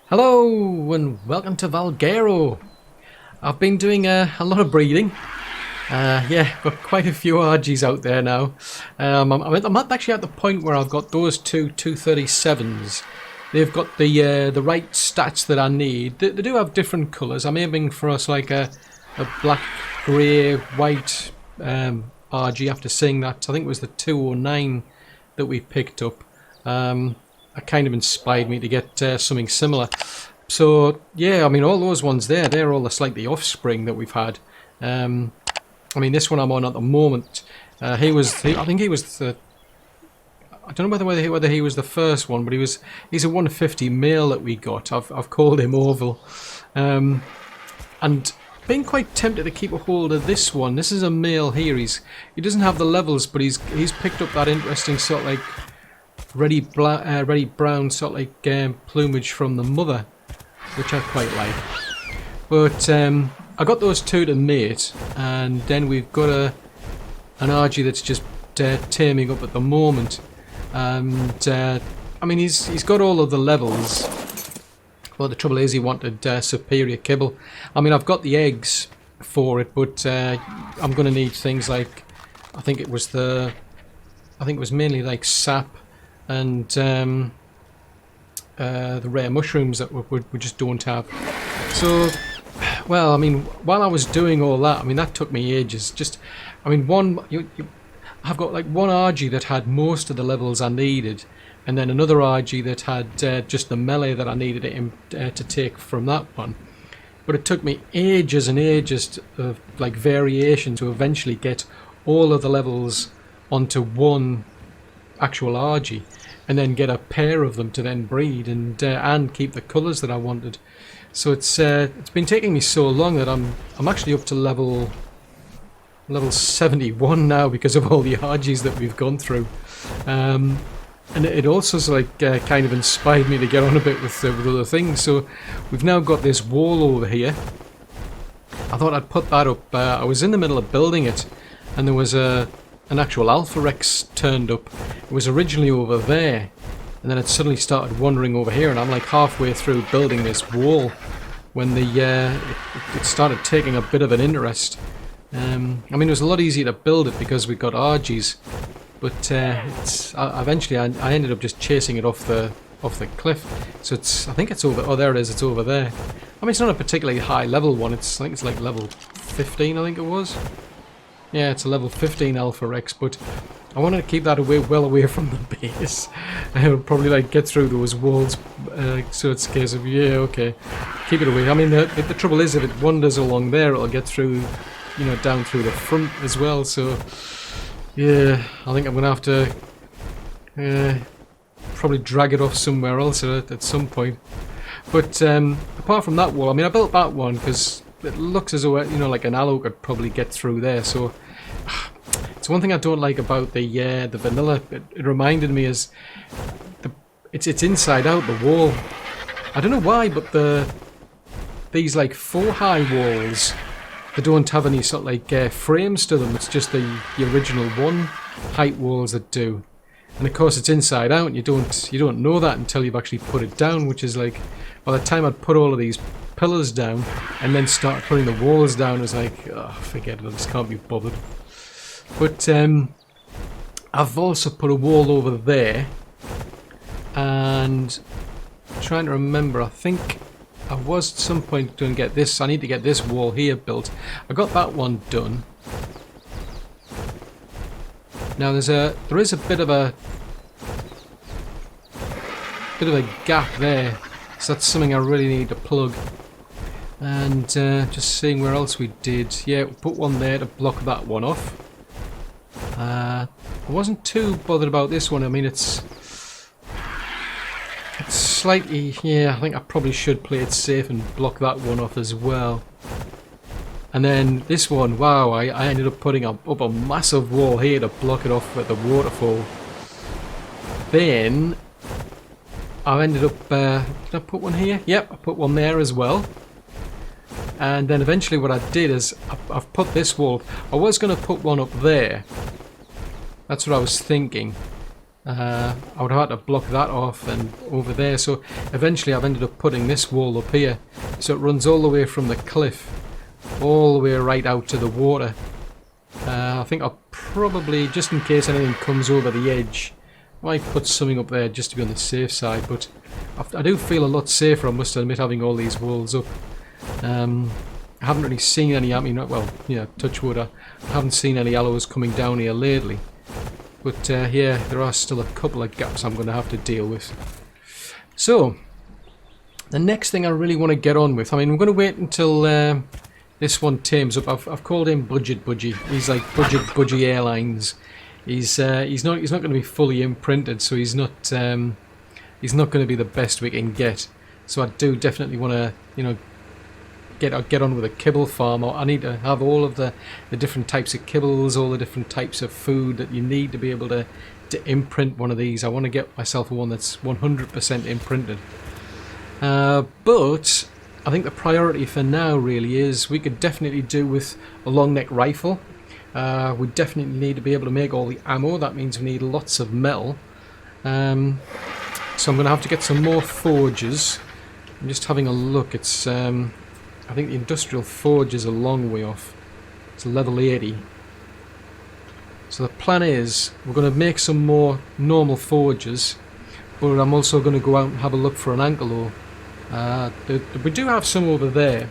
Hello and welcome to Valguero. I've been doing a lot of breeding. Yeah, got quite a few RGs out there now. I'm actually at the point where I've got those two 237s. They've got the right stats that I need. They do have different colours. I'm aiming for us like a black, grey, white RG after seeing that. I think it was the 209 that we picked up. It kind of inspired me to get something similar. So yeah, I mean all those ones there, they're all the slightly offspring that we've had. I mean this one I'm on at the moment, I think he was the, I don't know whether he was the first one, but he's a 150 male that we got. I've called him Oval, and been quite tempted to keep a hold of this one. This is a male here. He doesn't have the levels, but he's picked up that interesting sort of like reddy brown sort of like plumage from the mother, which I quite like. But I got those two to mate, and then we've got an RG that's just taming up at the moment. And I mean he's got all of the levels. Well, the trouble is he wanted superior kibble. I mean I've got the eggs for it, but I'm going to need things like I think it was mainly like sap and the rare mushrooms that we just don't have. So, well, I mean, while I was doing all that, I mean, that took me ages. Just, I mean, I've got like one RG that had most of the levels I needed, and then another RG that had just the melee that I needed to take from that one. But it took me ages and ages of like variation to eventually get all of the levels onto one actual RG, and then get a pair of them to then breed and keep the colours that I wanted. So it's been taking me so long that I'm actually up to level 71 now because of all the RGs that we've gone through. And it also like kind of inspired me to get on a bit with other things. So we've now got this wall over here. I thought I'd put that up. I was in the middle of building it, and there was an actual Alpha Rex turned up. It was originally over there, and then it suddenly started wandering over here, and I'm like halfway through building this wall when it started taking a bit of an interest. I mean it was a lot easier to build it because we got RGs, but eventually I ended up just chasing it off the cliff. So I think it's over. Oh, there it is. It's over there. I mean it's not a particularly high level one. I think it's like level 15. I think it was. Yeah, it's a level 15 Alpha Rex, but I wanted to keep that well away from the base. I would probably like get through those walls, so it's a case of, yeah, okay, keep it away. I mean, the trouble is if it wanders along there, it'll get through, you know, down through the front as well, so, yeah, I think I'm going to have to probably drag it off somewhere else at some point. But apart from that wall, I mean, I built that one because it looks as though, you know, like an aloe could probably get through there, so it's one thing I don't like about the vanilla. It reminded me is it's inside out the wall. I don't know why, but these like 4 high walls, they don't have any sort of like frames to them. It's just the original 1 height walls that do. And of course it's inside out, and you don't know that until you've actually put it down, which is like by the time I'd put all of these pillars down and then start putting the walls down, it's like, oh, forget it, I just can't be bothered. But I've also put a wall over there, and I'm trying to remember, I think I was at some point going to get this. I need to get this wall here built. I got that one done. Now there is a bit of a gap there, so that's something I really need to plug. And just seeing where else we did. Yeah, we put one there to block that one off. I wasn't too bothered about this one. I mean, it's slightly, yeah, I think I probably should play it safe and block that one off as well. And then this one, wow, I ended up putting up a massive wall here to block it off at the waterfall. Then I ended up, did I put one here? Yep, I put one there as well. And then eventually what I did is I've put this wall. I was going to put one up there. That's what I was thinking. I would have had to block that off and over there. So eventually I've ended up putting this wall up here. So it runs all the way from the cliff, all the way right out to the water. I think I'll probably, just in case anything comes over the edge, I might put something up there just to be on the safe side. But I do feel a lot safer, I must admit, having all these walls up. I haven't really seen any, I mean, well, yeah, touch wood, I haven't seen any aloes coming down here lately. But yeah, there are still a couple of gaps I'm going to have to deal with. So, the next thing I really want to get on with, I mean, I'm going to wait until this one tames up. I've called him Budget Budgie. He's like Budgie Airlines. He's not going to be fully imprinted, so he's not going to be the best we can get. So I do definitely want to, you know, get on with a kibble farm. I need to have all of the different types of kibbles, all the different types of food that you need to be able to imprint one of these. I want to get myself one that's 100% imprinted. But I think the priority for now really is we could definitely do with a long neck rifle. We definitely need to be able to make all the ammo. That means we need lots of metal. So I'm going to have to get some more forges. I'm just having a look. It's I think the industrial forge is a long way off. It's level 80. So the plan is we're going to make some more normal forges, but I'm also going to go out and have a look for an Ankylo. We do have some over there,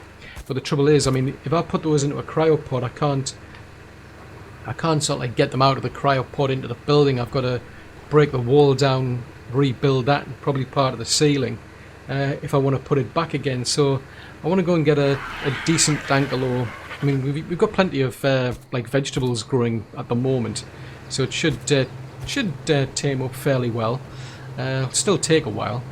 but the trouble is, I mean, if I put those into a cryopod, I can't sort of like get them out of the cryopod into the building. I've got to break the wall down, rebuild that, and probably part of the ceiling if I want to put it back again. So I want to go and get a decent Ankylo. I mean, we've got plenty of like vegetables growing at the moment, so it should tame up fairly well. It'll still take a while.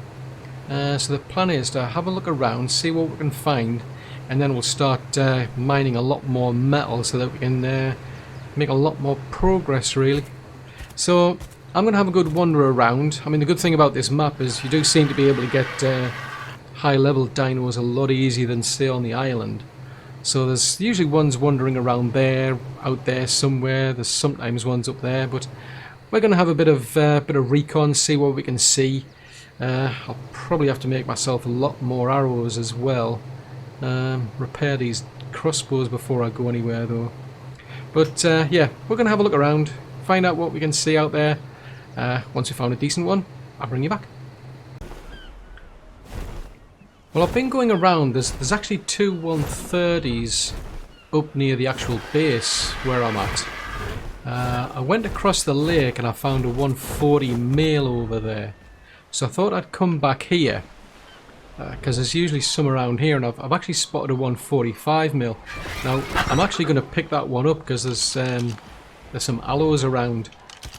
So the plan is to have a look around, see what we can find, and then we'll start mining a lot more metal so that we can make a lot more progress, really. So I'm going to have a good wander around. I mean, the good thing about this map is you do seem to be able to get high-level dinos a lot easier than, say, on the island. So there's usually ones wandering around there, out there somewhere. There's sometimes ones up there, but we're going to have a bit of recon, see what we can see. I'll probably have to make myself a lot more arrows as well. Repair these crossbows before I go anywhere, though. But yeah, we're going to have a look around, find out what we can see out there. Once we found a decent one, I'll bring you back. Well, I've been going around. There's actually two 130s up near the actual base where I'm at. I went across the lake and I found a 140 male over there. So I thought I'd come back here because there's usually some around here, and I've actually spotted a 145 mil. Now I'm actually going to pick that one up because there's some aloes around,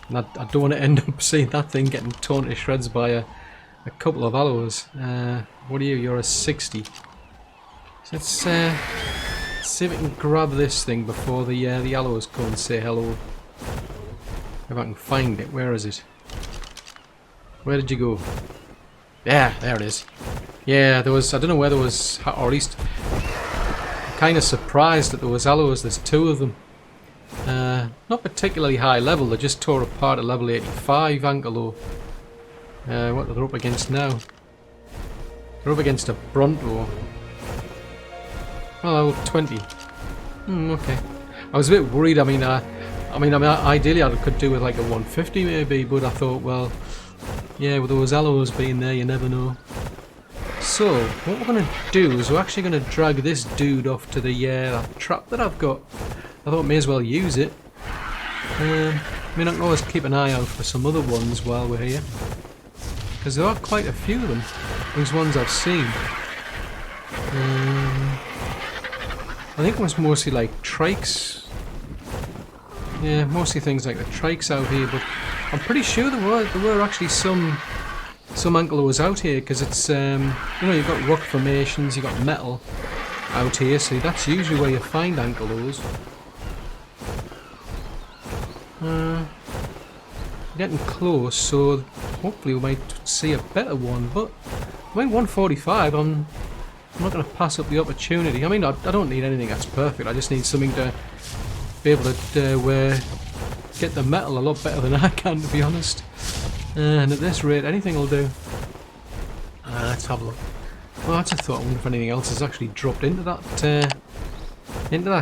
and I don't want to end up seeing that thing getting torn to shreds by a couple of aloes. What are you? You're a 60. So let's see if we can grab this thing before the aloes come and say hello. If I can find it. Where is it? Where did you go? Yeah, there it is. Yeah, there was, I don't know where there was, or at least I'm kind of surprised that there was aloes. There's two of them. Not particularly high level, they just tore apart at level 85 Ankylo. What are they up against now? They're up against a Bronto. Oh, level 20. Okay. I was a bit worried. I mean, ideally I could do with like a 150 maybe, but I thought, well, yeah, with those aloes being there, you never know. So, what we're going to do is we're actually going to drag this dude off to the that trap that I've got. I thought I may as well use it. I mean, I can always keep an eye out for some other ones while we're here, because there are quite a few of them. These ones I've seen. I think it was mostly like trikes. Yeah, mostly things like the trikes out here, but I'm pretty sure there were actually some Ankylos out here, because it's you know, you've got rock formations, you've got metal out here, so that's usually where you find Ankylos. Getting close, so hopefully we might see a better one. But I mean, 145, I'm not going to pass up the opportunity. I mean, I don't need anything that's perfect. I just need something to be able to get the metal a lot better than I can, to be honest. And at this rate, anything will do. Let's have a look. Well, that's a thought. I wonder if anything else has actually dropped into that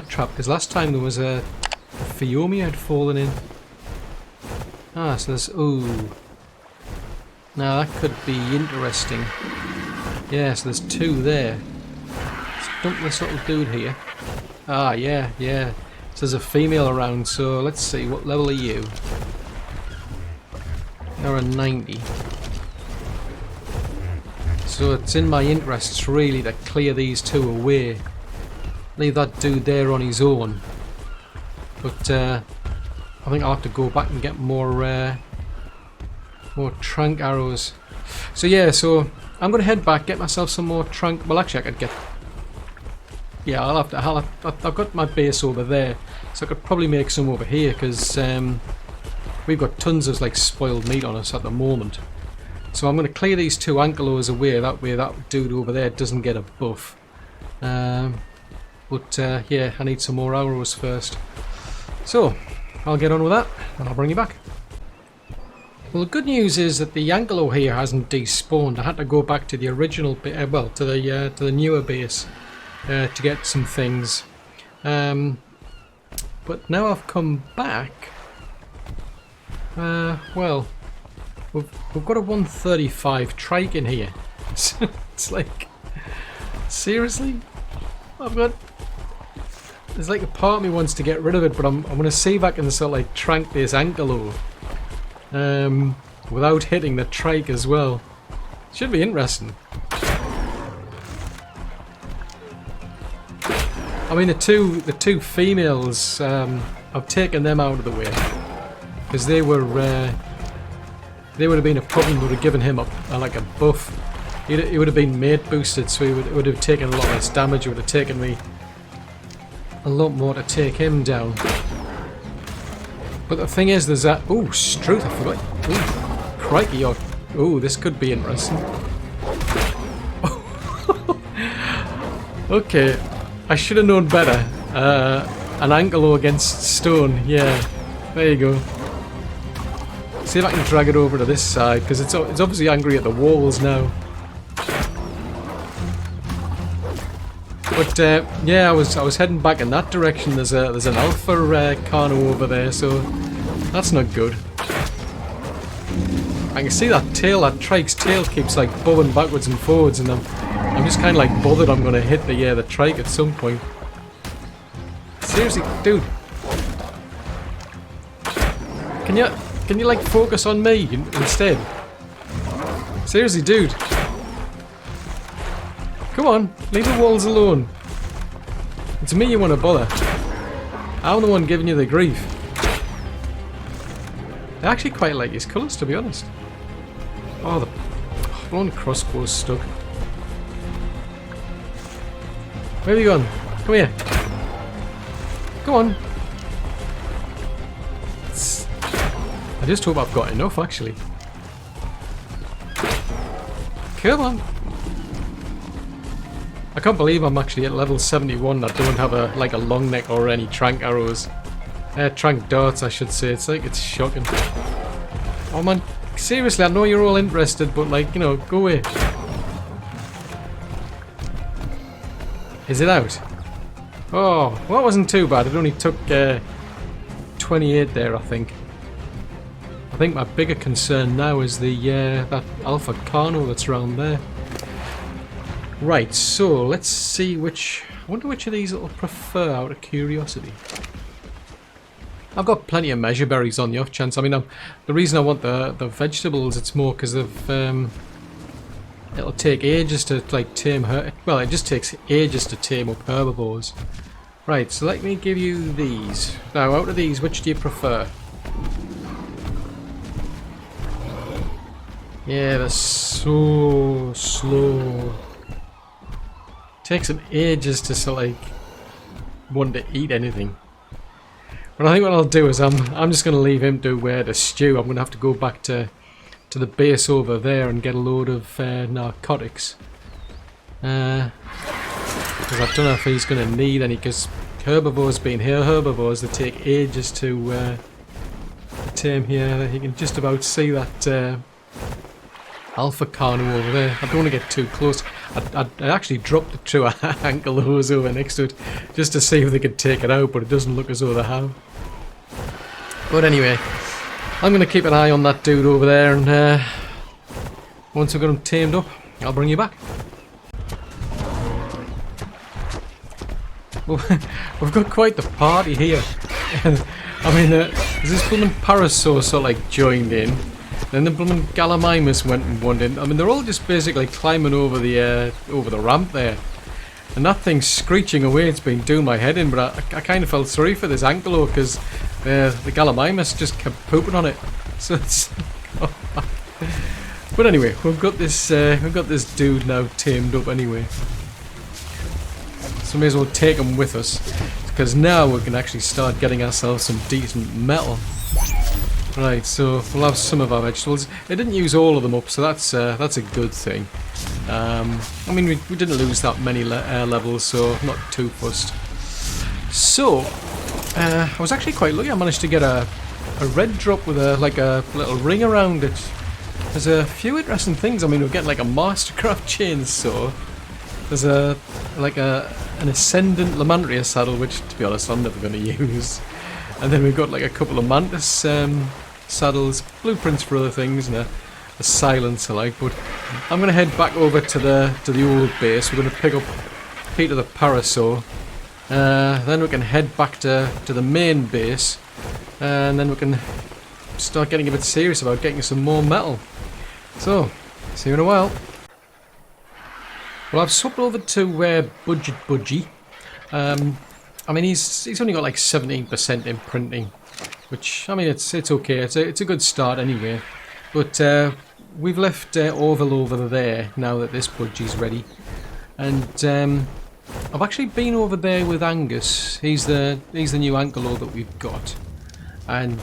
trap. Because last time there was a Fiomia had fallen in. Ah, so there's... Ooh. Now that could be interesting. Yeah, so there's two there. Let's dump this little dude here. Ah, yeah. So there's a female around, so let's see, what level are you? You're a 90. So it's in my interests really to clear these two away. Leave that dude there on his own. But I think I'll have to go back and get more trank arrows. So yeah, so I'm going to head back, get myself some more trank. Well, actually, I could get. Yeah, I've got my base over there, so I could probably make some over here because we've got tons of like spoiled meat on us at the moment. So I'm going to clear these two Ankylos away. That way, that dude over there doesn't get a buff. Yeah, I need some more arrows first. So I'll get on with that, and I'll bring you back. Well, the good news is that the Ankylo here hasn't despawned. I had to go back to the original, to the newer base to get some things. But now I've come back. Well, we've got a 135 trike in here. It's like, seriously, there's like a part of me wants to get rid of it, but I'm gonna see if I can sort of like trank this Ankylo. Without hitting the trike as well. Should be interesting. I mean, the two females, I've taken them out of the way because they would have been a problem. Would have given him like a buff. He would have been mate boosted, so it would have taken a lot less damage. It would have taken me a lot more to take him down. But the thing is, there's that. Oh, Struth, I forgot. Oh, crikey! Oh, this could be interesting. Okay, I should have known better. An Ankylo against stone. Yeah, there you go. See if I can drag it over to this side because it's obviously angry at the walls now. But yeah, I was heading back in that direction. There's an alpha Carno over there, so that's not good. I can see that tail, that trike's tail keeps like bobbing backwards and forwards, and I'm just kind of like bothered I'm gonna hit the trike at some point. Seriously, dude, can you like focus on me instead? Seriously, dude. Come on, leave the walls alone. It's me you want to bother. I'm the one giving you the grief. I actually quite like his colours, to be honest. Oh, the blown crossbow's stuck. Where have you gone? Come here. Come on. I just hope I've got enough, actually. Come on. I can't believe I'm actually at level 71. I don't have a long neck or any trank arrows. Trank darts, I should say. It's shocking. Oh man, seriously, I know you're all interested, but like, you know, go away. Is it out? Oh, well, that wasn't too bad. It only took 28 there, I think. I think my bigger concern now is that Alpha Carno that's around there. Right, so let's see which. I wonder which of these it'll prefer out of curiosity. I've got plenty of measure berries on the off chance. I mean, the reason I want the vegetables, it's more because of it'll take ages to like tame her. Well, it just takes ages to tame up herbivores. Right, so let me give you these. Now, out of these, which do you prefer? Yeah, they're so slow. Takes them ages to sort of like want to eat anything. But I think what I'll do is I'm just going to leave him to the stew. I'm going to have to go back to the base over there and get a load of narcotics. Because I don't know if he's going to need any. Because herbivores being here, herbivores, they take ages to tame here. You can just about see that alpha carno over there. I don't want to get too close. I actually dropped the two ankylos over next to it just to see if they could take it out, but it doesn't look as though they have. But anyway, I'm going to keep an eye on that dude over there, and once I've got him tamed up, I'll bring you back. Well, we've got quite the party here. I mean, this blooming Parasaur sort of like joined in. Then the blooming Gallimimus went and wandered in. I mean, they're all just basically climbing over the ramp there. And that thing's screeching away. It's been doing my head in, but I kind of felt sorry for this Ankylo because the Gallimimus just kept pooping on it. So it's... But anyway, we've got this dude now tamed up anyway. So may as well take him with us, because now we can actually start getting ourselves some decent metal. Right, so we'll have some of our vegetables. They didn't use all of them up, so that's a good thing. I mean, we didn't lose that many levels, so I'm not too fussed. So, I was actually quite lucky. I managed to get a red drop with a little ring around it. There's a few interesting things. I mean, we're getting like a Mastercraft chainsaw. There's an Ascendant Lamantria saddle, which, to be honest, I'm never going to use. And then we've got like a couple of Mantis saddles, blueprints for other things, and a silencer like. But I'm going to head back over to the old base. We're going to pick up Peter the Parasaur. Then we can head back to the main base, and then we can start getting a bit serious about getting some more metal. So, see you in a while. Well, I've swapped over to Budget Budgie. I mean, he's only got like 17% in printing, which, I mean, it's okay. It's a good start anyway. But we've left Orville over there now that this Budgie's ready, and I've actually been over there with Angus. He's the new Ankylo that we've got, and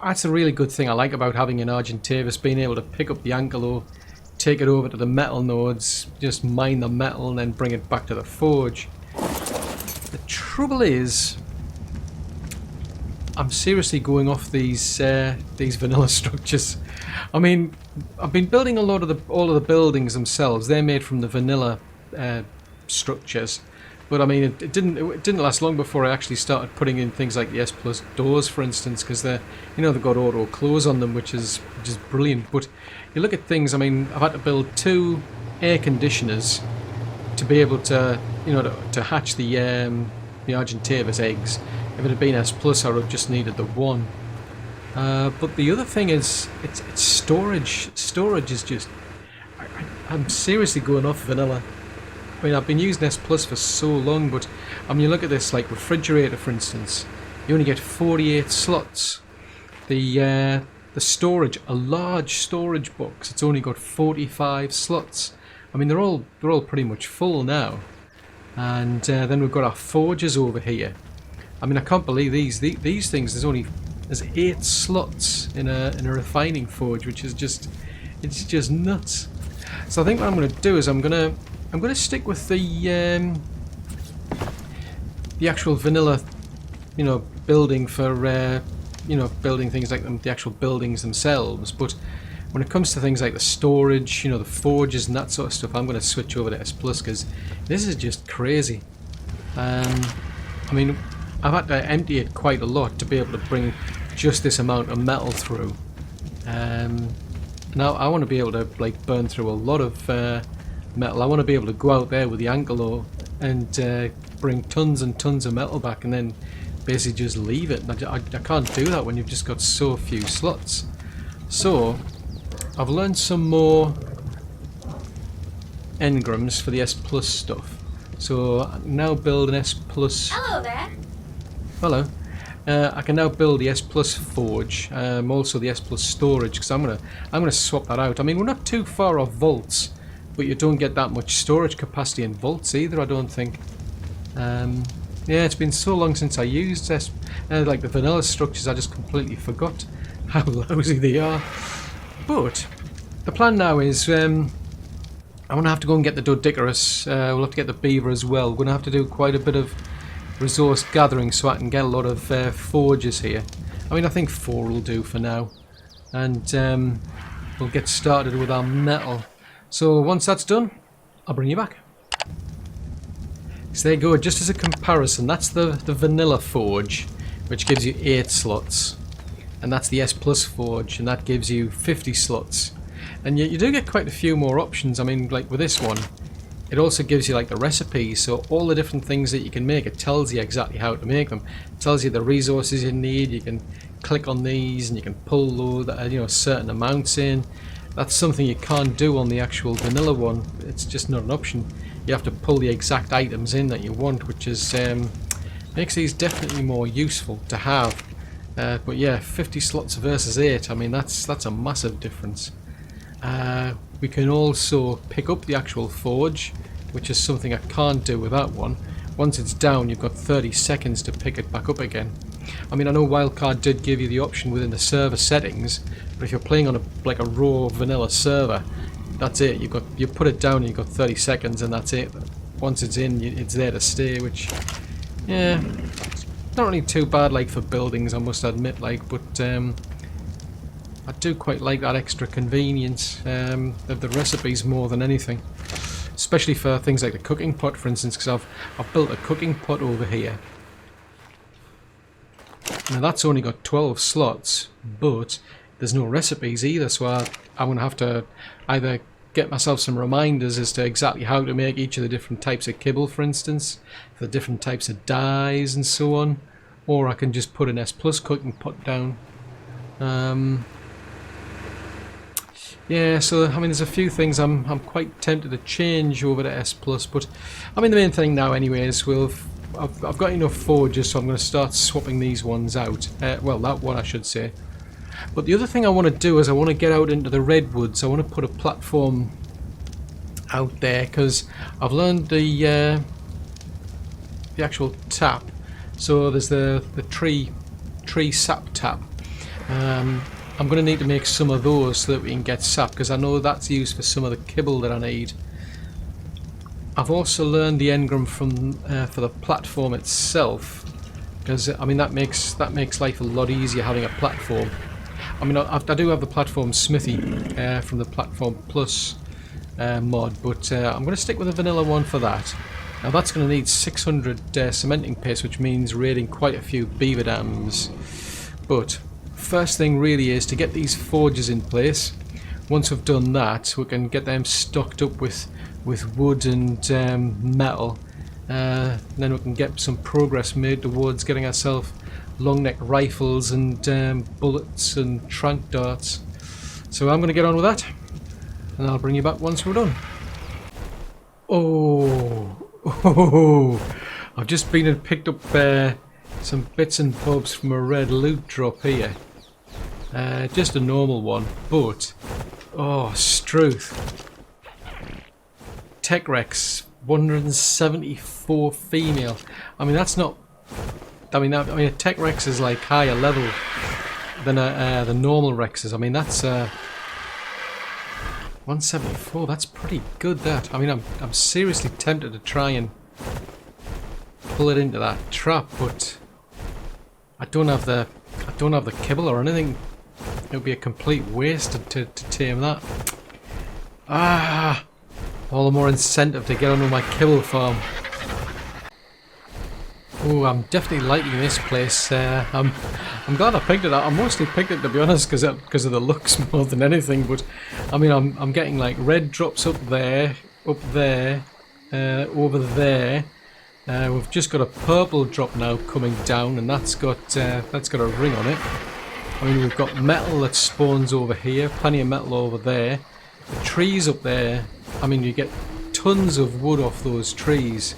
that's a really good thing I like about having an Argentavis, being able to pick up the Ankylo, take it over to the metal nodes, just mine the metal, and then bring it back to the forge. The trouble is, I'm seriously going off these vanilla structures. I mean, I've been building all of the buildings themselves. They're made from the vanilla structures, but I mean, it didn't last long before I actually started putting in things like the S+ doors, for instance, because they've got auto close on them, which is brilliant. But you look at things. I mean, I've had to build 2 air conditioners to be able to, to hatch the Argentavis eggs. If it had been S+, I would have just needed the 1. But the other thing is, it's storage. Storage is just... I'm seriously going off vanilla. I mean, I've been using S+ for so long, but I mean, you look at this, like refrigerator, for instance. You only get 48 slots. The storage, a large storage box, it's only got 45 slots. I mean, they're all pretty much full now. And then we've got our forges over here. I mean, I can't believe these things. There's 8 slots in a refining forge, which is just nuts. So I think what I'm going to do is I'm going to stick with the actual vanilla, building for building things like the actual buildings themselves. But when it comes to things like the storage, the forges and that sort of stuff, I'm going to switch over to S+, because this is just crazy. I mean, I've had to empty it quite a lot to be able to bring just this amount of metal through. Now I want to be able to burn through a lot of metal. I want to be able to go out there with the Ankylo and bring tons and tons of metal back, and then basically just leave it. I can't do that when you've just got so few slots. So I've learned some more engrams for the S+ stuff. So I can now build an S+. Hello there. Hello. I can now build the S+ forge, also the S+ storage, because I'm gonna swap that out. I mean, we're not too far off vaults, but you don't get that much storage capacity in vaults either, I don't think. Yeah, it's been so long since I used like the vanilla structures, I just completely forgot how lousy they are. But the plan now is I'm gonna have to go and get the Doedicurus. We'll have to get the Beaver as well. We're gonna have to do quite a bit of resource gathering so I can get a lot of forges here. I mean, I think 4 will do for now. And we'll get started with our metal. So once that's done, I'll bring you back. So there you go, just as a comparison, that's the vanilla forge, which gives you 8 slots. And that's the S Plus forge, and that gives you 50 slots. And you do get quite a few more options. I mean, like with this one, it also gives you like the recipes, so all the different things that you can make, it tells you exactly how to make them. It tells you the resources you need. You can click on these and you can pull load, certain amounts in. That's something you can't do on the actual vanilla one. It's just not an option. You have to pull the exact items in that you want, which is makes these definitely more useful to have. But yeah, 50 slots versus 8. I mean, that's a massive difference. We can also pick up the actual forge, which is something I can't do with that one. Once it's down, you've got 30 seconds to pick it back up again. I mean, I know Wildcard did give you the option within the server settings, but if you're playing on a raw vanilla server, that's it. You put it down and you've got 30 seconds and that's it. Once it's in, it's there to stay, which, yeah, not really too bad like for buildings, I must admit, but I do quite like that extra convenience of the recipes more than anything. Especially for things like the cooking pot, for instance, because I've built a cooking pot over here. Now that's only got 12 slots, but there's no recipes either, so I'm going to have to either get myself some reminders as to exactly how to make each of the different types of kibble, for instance, for the different types of dyes and so on, or I can just put an S Plus cooking pot down. Yeah, so I mean, there's a few things I'm quite tempted to change over to S Plus, but I mean the main thing now, anyways, I've got enough forges, so I'm going to start swapping these ones out. Well, that one I should say. But the other thing I want to do is I want to get out into the Redwoods. I want to put a platform out there because I've learned the actual tap. So there's the tree sap tap. I'm going to need to make some of those so that we can get sap, because I know that's used for some of the kibble that I need. I've also learned the engram from for the platform itself, because I mean that makes life a lot easier having a platform. I mean I do have the platform smithy from the Platform Plus mod, but I'm going to stick with the vanilla one for that. Now that's going to need 600 cementing paste, which means raiding quite a few beaver dams. But first thing really is to get these forges in place. Once we've done that, we can get them stocked up with wood and metal. Then we can get some progress made towards getting ourselves longneck rifles and bullets and trank darts. So I'm going to get on with that, and I'll bring you back once we're done. Oh, I've just been and picked up some bits and bobs from a red loot drop here. Just a normal one, but oh, Struth. Tech Rex 174 female. I mean that's not. I mean a Tech Rex is like higher level than the normal Rexes. I mean that's 174. That's pretty good. That. I mean I'm seriously tempted to try and pull it into that trap, but I don't have the kibble or anything. It would be a complete waste to tame that. All the more incentive to get onto my kibble farm. Oh, I'm definitely liking this place. I'm glad I picked it up. I mostly picked it, to be honest, because of the looks more than anything. But I mean, I'm getting like red drops up there, over there. We've just got a purple drop now coming down, and that's got a ring on it. I mean, we've got metal that spawns over here, plenty of metal over there. The trees up there, I mean, you get tons of wood off those trees.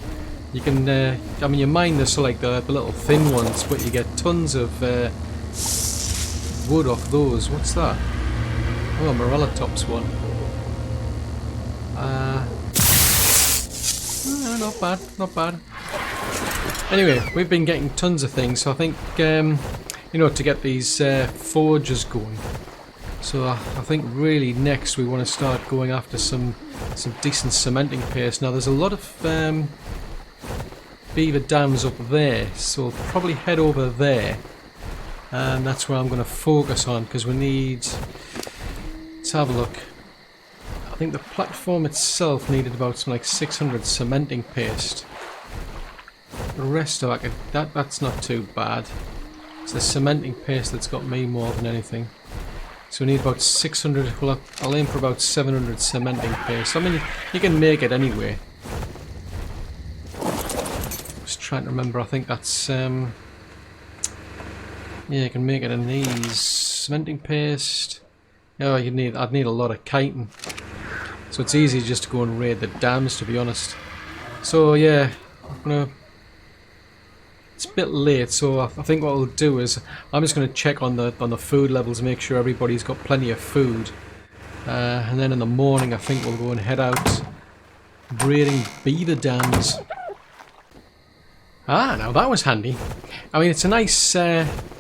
You can, I mean, you mine this like the little thin ones, but you get tons of wood off those. What's that? Oh, Morella Tops one. Not bad, not bad. Anyway, we've been getting tons of things, so I think, to get these forges going. So I think really next we want to start going after some decent cementing paste. Now there's a lot of beaver dams up there, so we'll probably head over there and that's where I'm going to focus on, because we need... Let's have a look. I think the platform itself needed about some like 600 cementing paste. The rest of it, that's not too bad. It's the cementing paste that's got me more than anything. So we need about 600, well I'll aim for about 700 cementing paste. I mean, you can make it anyway. Just trying to remember, I think that's, yeah, you can make it in these. Cementing paste. Oh, I'd need a lot of chitin. So it's easy just to go and raid the dams, to be honest. So yeah, it's a bit late, so I think what I'll do is I'm just going to check on the food levels, make sure everybody's got plenty of food, and then in the morning I think we'll go and head out raiding beaver dams. Ah, now that was handy. I mean, it's a nice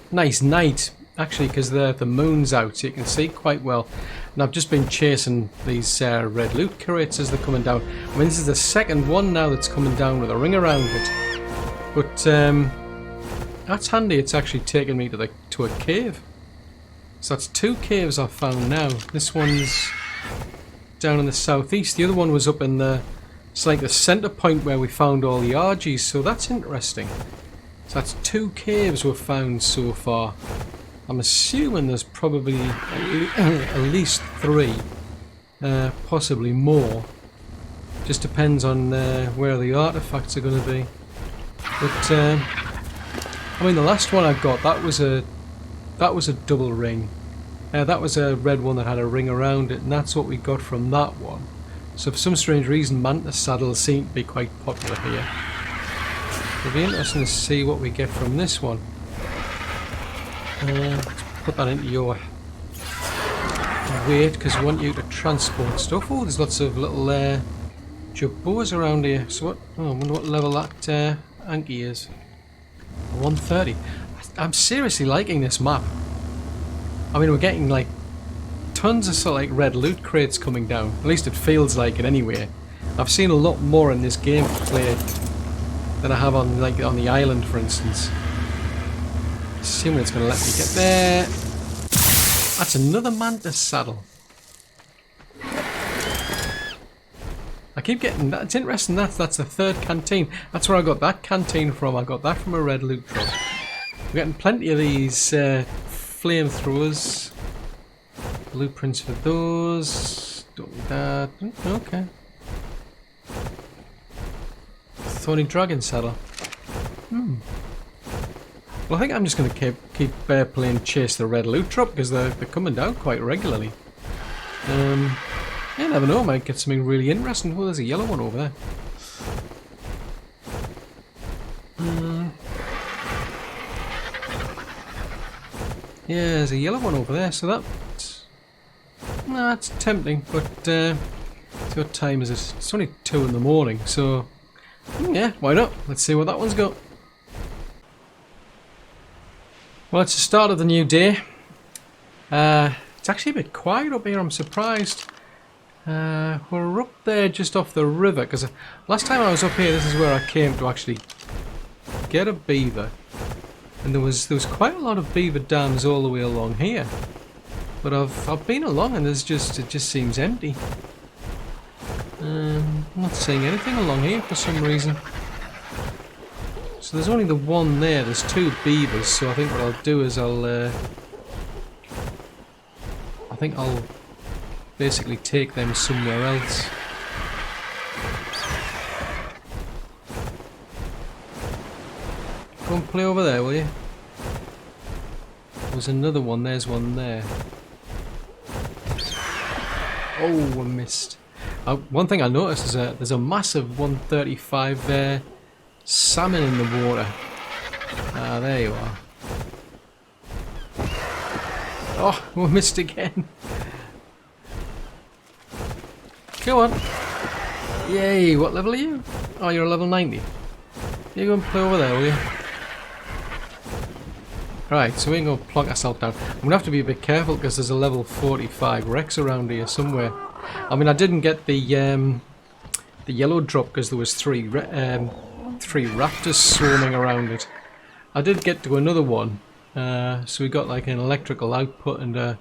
nice night actually, because the moon's out, so you can see quite well. And I've just been chasing these red loot crates as they're coming down. I mean, this is the second one now that's coming down with a ring around it. But that's handy. It's actually taken me to a cave. So that's 2 caves I've found now. This one's down in the southeast. The other one was up in it's like the center point where we found all the RGs. So that's interesting. So that's 2 caves we've found so far. I'm assuming there's probably at least 3, possibly more. Just depends on where the artifacts are going to be. But I mean, the last one I got, that was a double ring. That was a red one that had a ring around it, and that's what we got from that one. So for some strange reason, mantis saddles seem to be quite popular here. It'll be interesting to see what we get from this one. Let's put that into your weight, because we want you to transport stuff. Oh, there's lots of little jabos around here. So what? Oh, I wonder what level that Anky is. 130. I'm seriously liking this map. I mean, we're getting like tons of sort of like red loot crates coming down. At least it feels like it anyway. I've seen a lot more in this game played than I have on the island, for instance. Assuming it's going to let me get there. That's another mantis saddle. I keep getting that. It's interesting. That's the 3rd canteen. That's where I got that canteen from. I got that from a red loot drop. We're getting plenty of these flamethrowers. Blueprints for those. Don't need that. Okay. Thorny dragon saddle. Well, I think I'm just going to keep playing chase the red loot drop, because they're coming down quite regularly. You never know, I might get something really interesting. Oh, there's a yellow one over there. Yeah, there's a yellow one over there, so that's tempting, but see what time is it? It's only 2 in the morning, so yeah, why not? Let's see what that one's got. Well, it's the start of the new day. It's actually a bit quiet up here, I'm surprised. We're up there just off the river, because last time I was up here, this is where I came to actually get a beaver. And there was quite a lot of beaver dams all the way along here. But I've been along and it just seems empty. I'm not seeing anything along here for some reason. So there's only the one there. There's 2 beavers, so I think what I'll do is I'll basically take them somewhere else. Go and play over there, will you? There's another one. There's one there. Oh, I missed. One thing I noticed is there's a massive 135 salmon in the water. Ah, there you are. Oh, we missed again. Go on. Yay, what level are you? Oh, you're a level 90. You go and play over there, will you? Right, so we can go plonk ourselves down. I'm going to have to be a bit careful because there's a level 45 Rex around here somewhere. I mean, I didn't get the yellow drop because there was three raptors swarming around it. I did get to another one, So we got like an electrical output and a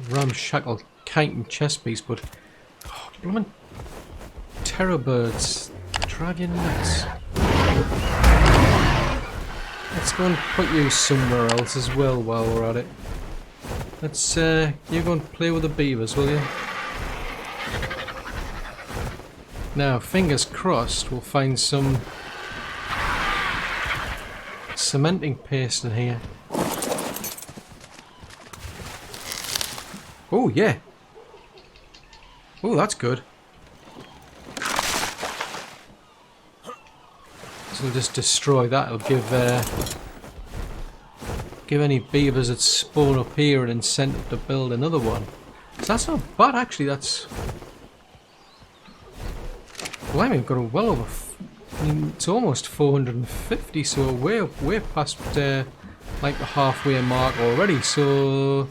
ramshackle chitin chest piece, but oh, blooming terror birds drag you nuts. Let's go and put you somewhere else as well while we're at it. Let's you go and play with the beavers, will you? Now, fingers crossed, we'll find some cementing paste in here. Oh, yeah. Oh, that's good. So we'll just destroy that. It'll give any beavers that spawn up here an incentive to build another one. So that's not bad, actually. That's... Blimey, we've got a well over... I mean, it's almost 450, so we're way past like the halfway mark already. So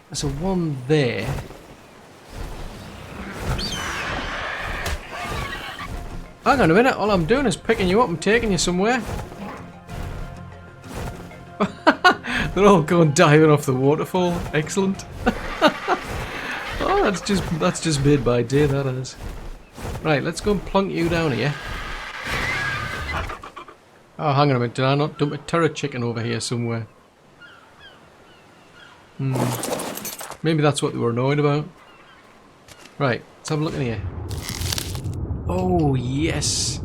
there's a one there. Hang on a minute, all I'm doing is picking you up and taking you somewhere. They're all going diving off the waterfall. Excellent. Oh, that's just made my day, that is. Right, let's go and plunk you down here. Oh, hang on a minute, did I not dump a terror chicken over here somewhere? Maybe that's what they were annoyed about. Right, let's have a look in here. Oh, yes!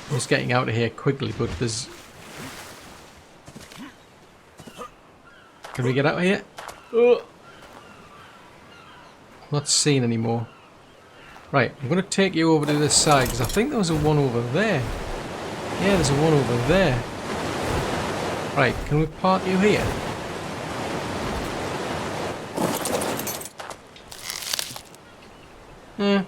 Just getting out of here quickly, but there's... Can we get out of here? Oh. Not seen anymore. Right, I'm going to take you over to this side because I think there was a one over there. Yeah, there's a one over there. Right, can we park you here? Yeah.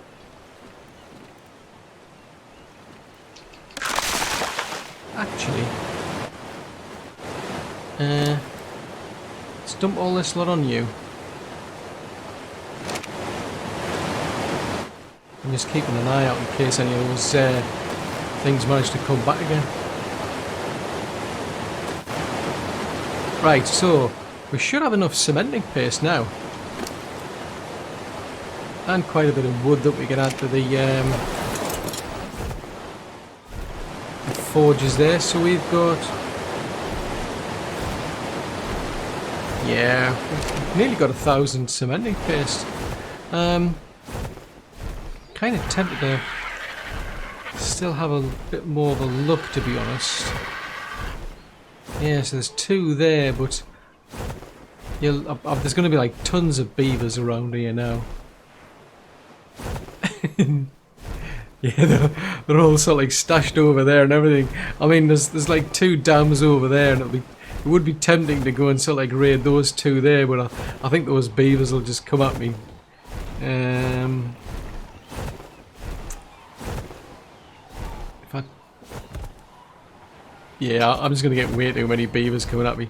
Actually, let's dump all this lot on you. I'm just keeping an eye out in case any of those things manage to come back again. Right, so we should have enough cementing paste now. And quite a bit of wood that we can add to the forges there. So we've got... Yeah, we've nearly got 1,000 cementing paste. Kind of tempted to still have a bit more of a look, to be honest. Yeah, so there's two there, but there's going to be like tons of beavers around here now. Yeah, they're all sort of like stashed over there and everything. I mean, there's like two dams over there, and it would be tempting to go and sort of like raid those two there, but I think those beavers will just come at me. Yeah, I'm just going to get way too many beavers coming at me.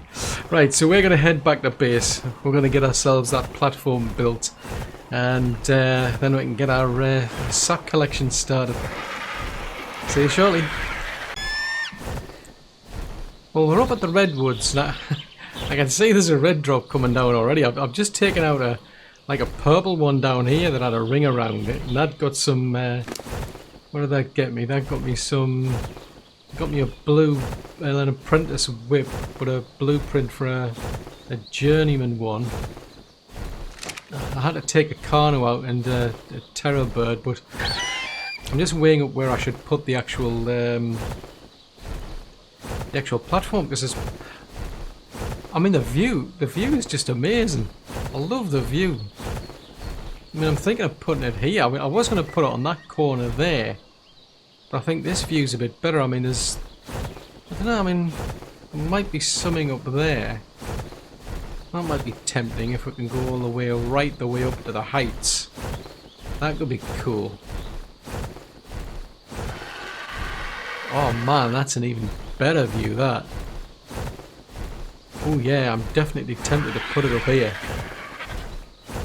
Right, so we're going to head back to base. We're going to get ourselves that platform built. And then we can get our sack collection started. See you shortly. Well, we're up at the Redwoods now. I can see there's a red drop coming down already. I've just taken out a purple one down here that had a ring around it. And that got some... what did that get me? That got me some... Got me a blue, an apprentice whip, but a blueprint for a journeyman one. I had to take a Carno out and a terror bird, but I'm just weighing up where I should put the actual platform, because it's... I mean, the view is just amazing. I love the view. I mean, I'm thinking of putting it here. I mean, I was going to put it on that corner there. But I think this view's a bit better. I mean, there's... I don't know, I mean... There might be something up there. That might be tempting if we can go all the way, right the way up to the heights. That could be cool. Oh man, that's an even better view, that. Oh yeah, I'm definitely tempted to put it up here.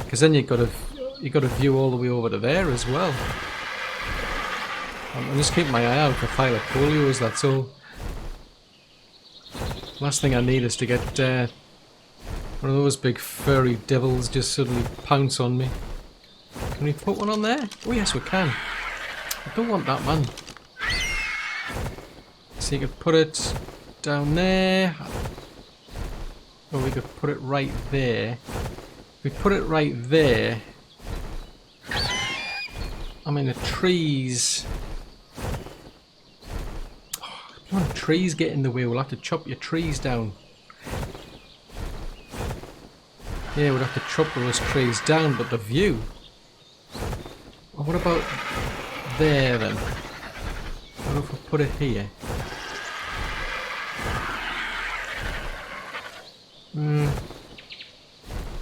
Because then you've got to view all the way over to there as well. I'm just keeping my eye out for thylacoleos, that's all. Last thing I need is to get one of those big furry devils just suddenly pounce on me. Can we put one on there? Oh yes, we can. I don't want that, man. So you could put it down there. Or we could put it right there. If we put it right there, I mean the trees... Oh, trees get in the way, we'll have to chop your trees down. Yeah, we'd have to chop those trees down, but the view... Well, what about there then? What if we put it here?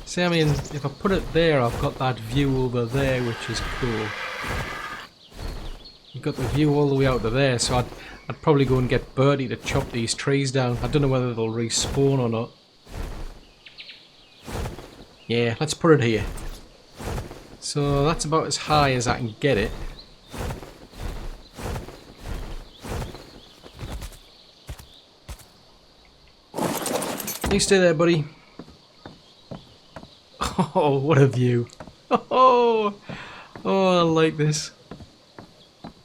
See, I mean, if I put it there, I've got that view over there, which is cool. You've got the view all the way out to there, so I'd probably go and get Bertie to chop these trees down. I don't know whether they'll respawn or not. Yeah, let's put it here. So that's about as high as I can get it. You stay there, buddy. Oh, what a view. Oh, I like this.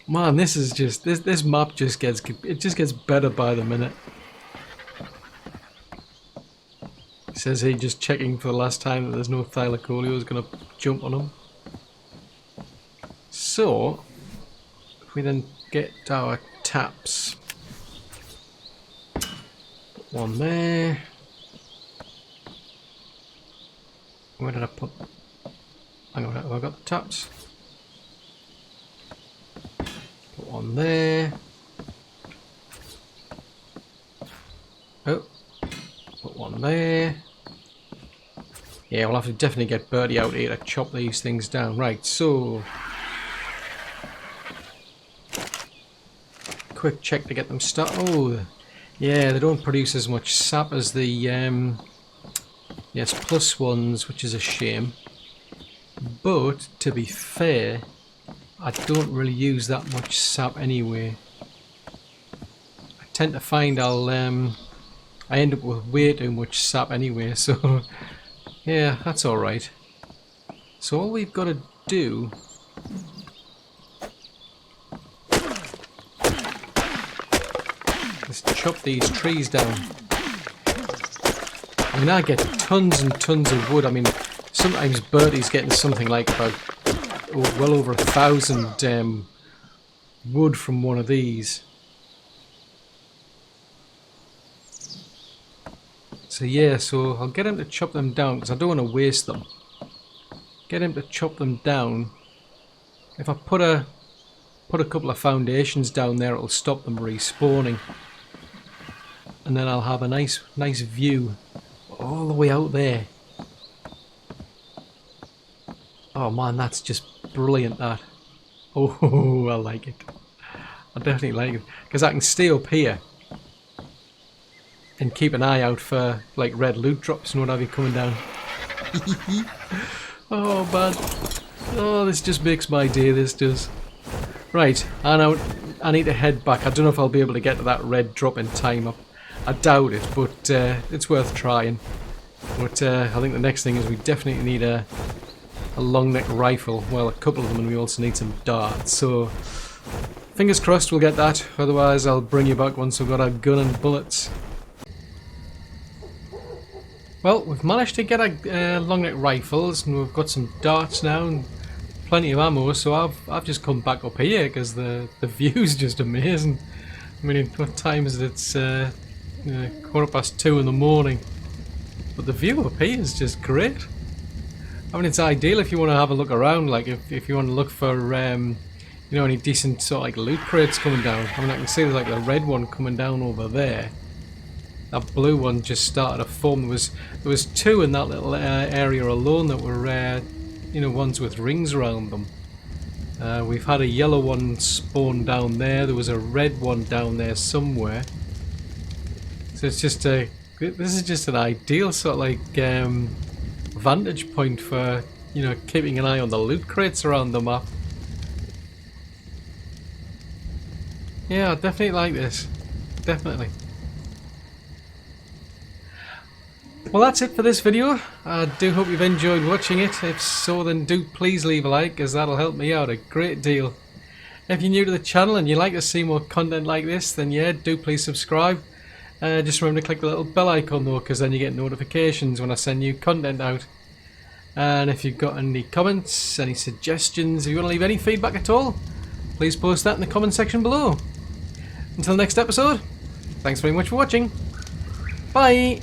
Man, this is just this map just gets better by the minute. It says here just checking for the last time that there's no thylacoleos gonna jump on them. So if we then get our taps, put one there. Where did I put? Hang on, have I got the taps? Put one there. Oh, put one there. Yeah, we'll have to definitely get Bertie out here to chop these things down. Right, so quick check to get them started. Oh, yeah, they don't produce as much sap as the yes, plus ones, which is a shame. But to be fair, I don't really use that much sap anyway. I tend to find I end up with way too much sap anyway, so yeah, that's alright. So all we've got to do is chop these trees down. I mean, I get tons and tons of wood. I mean, sometimes Bertie's getting something like about well over 1,000 wood from one of these. So yeah, so I'll get him to chop them down because I don't want to waste them. Get him to chop them down. If I put a couple of foundations down there, it'll stop them respawning, and then I'll have a nice view all the way out there. Oh man, that's just brilliant, that. Oh, I like it. I definitely like it. Because I can stay up here and keep an eye out for like red loot drops and what have you coming down. Oh man. Oh, this just makes my day, this does. Right, I need to head back. I don't know if I'll be able to get to that red drop in time. I doubt it, but it's worth trying. But I think the next thing is we definitely need a long neck rifle. Well, a couple of them, and we also need some darts. So fingers crossed we'll get that. Otherwise, I'll bring you back once we've got our gun and bullets. Well, we've managed to get our long neck rifles, and we've got some darts now and plenty of ammo. So I've just come back up here because the view's just amazing. I mean, what time is it? It's 2:15 in the morning. But the view up here is just great. I mean, it's ideal if you want to have a look around, like if you want to look for you know, any decent sort of like loot crates coming down. I mean, I can see there's like a red one coming down over there. That blue one just started to form. There was two in that little area alone that were you know, ones with rings around them. We've had a yellow one spawn down there. There was a red one down there somewhere. So it's just this is just an ideal sort of like vantage point for, you know, keeping an eye on the loot crates around the map. Yeah, I definitely like this. Definitely. Well, that's it for this video. I do hope you've enjoyed watching it. If so, then do please leave a like, as that'll help me out a great deal. If you're new to the channel and you'd like to see more content like this, then yeah, do please subscribe. Just remember to click the little bell icon though, because then you get notifications when I send new content out. And if you've got any comments, any suggestions, if you want to leave any feedback at all, please post that in the comment section below. Until next episode, thanks very much for watching. Bye!